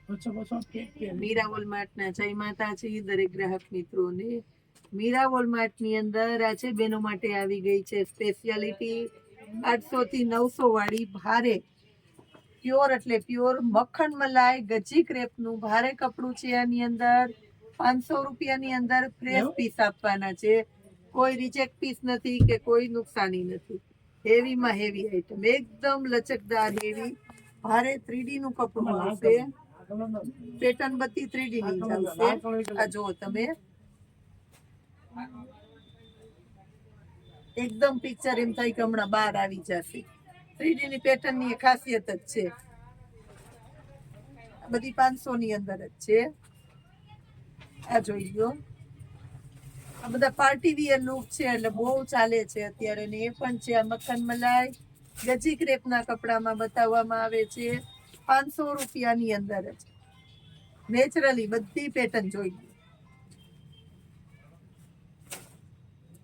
મીરા વોલમાર્ટના જય માતાજી દરેક ગ્રાહક મિત્રોને। મીરા વોલમાર્ટની અંદર આજે બહેનો માટે આવી ગઈ છે સ્પેશિયાલિટી 800 થી 900 વાળી ભારે પ્યોર એટલે પ્યોર મક્ખન મલાઈ ગજી ક્રેપનું ભારે કપડું છે। આની અંદર 500 રૂપિયાની અંદર ફ્રેશ પીસ આપવાના છે, કોઈ રિજેક્ટ પીસ નથી કે કોઈ નુકસાની નથી। હેવીમાં હેવી આઈટમ, એકદમ લચકદાર હેવી ભારે 3D નું કપડું આવશે। પેટર્ન બધી 3D ની જ આવશે। આ જો તમે એકદમ પિક્ચર એમ થાય કે હમણાં બહાર આવી જશે। 3D ની પેટર્ન ની ખાસિયત જ છે। બધી 500 ની અંદર જ છે। આ જોઈ લો, આ બધા પાર્ટી વિયર લુક છે એટલે બહુ ચાલે છે અત્યારે ને એ પણ છે। આ મક્ખન મલાઈ ગજી ક્રેપના કપડામાં બતાવવામાં આવે છે 500 રૂપિયાની અંદર જ। નેચરલી બધી પેટર્ન જોઈ લો।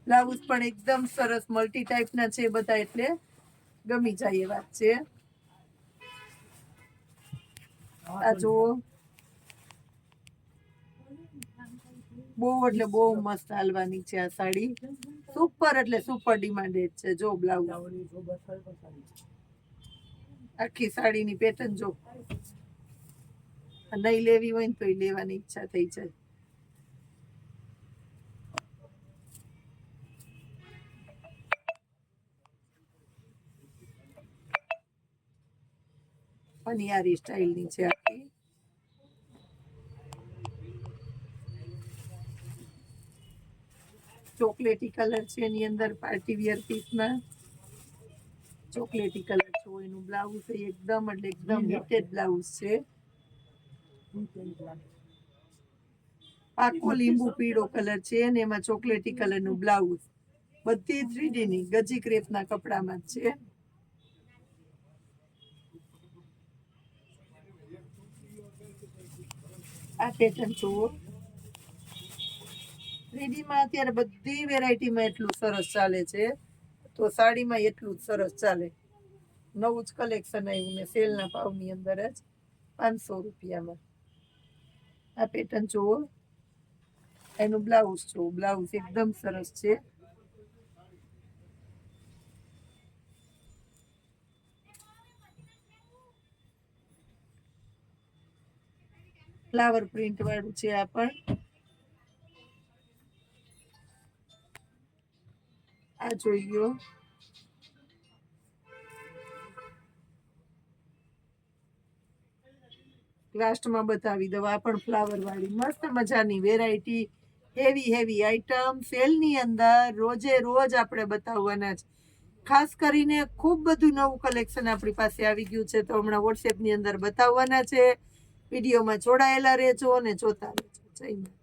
બ્લાઉઝ પણ એકદમ સરસ મલ્ટી ટાઈપના છે બધા, એટલે ગમી જાય એ વાત છે। આ જો બહુ એટલે બહુ મસ્ત હાલવાની છે આ સાડી, સુપર એટલે સુપર ડિમાન્ડેડ છે। જો બ્લાઉઝ આખી સાડીની પેટર્ન જો, નહીં લેવી હોય ને તો લેવાની ઈચ્છા થઈ જાય। પનિયારી સ્ટાઇલની છે આખી। ચોકલેટી કલર છે એની અંદર પાર્ટી વિયર પીસમાં ચોકલેટી કલર છે એનું બ્લાઉઝ એકદમ એટલે એકદમ હિટેડ બ્લાઉઝ છે। પાકો લીંબુ પીળો કલર છે અને એમાં ચોકલેટી કલરનું બ્લાઉઝ, બધી 3D ની ગજી ક્રેપના કપડામાં જ છે। આ પેટર્ન જુઓ, 3D માં અત્યારે બધી વેરાયટીમાં એટલું સરસ ચાલે છે તો સાડીમાં એટલું જ સરસ ચાલે। નવું જ કલેક્શન આવ્યું ને સેલના ભાવની અંદર જ 500 રૂપિયામાં। આ પેટર્ન જુઓ, એનું બ્લાઉઝ જુઓ, બ્લાઉઝ એકદમ સરસ છે। ફ્લાવર પ્રિન્ટ વાળું છે આ પણ। આ જોઈ લો, લાસ્ટમાં બતાવી દઉં, આ પણ ફ્લાવર વાળી મસ્ત મજાની વેરાયટી, હેવી હેવી આઈટમ સેલની અંદર રોજે રોજ આપણે બતાવવાના છે। ખાસ કરીને ખૂબ બધું નવું કલેક્શન આપણી પાસે આવી ગયું છે તો હમણાં વોટ્સએપની અંદર બતાવવાના છે। વિડીયોમાં જોડાયેલા રહેજો અને જોતા રહેજો। જય માતા।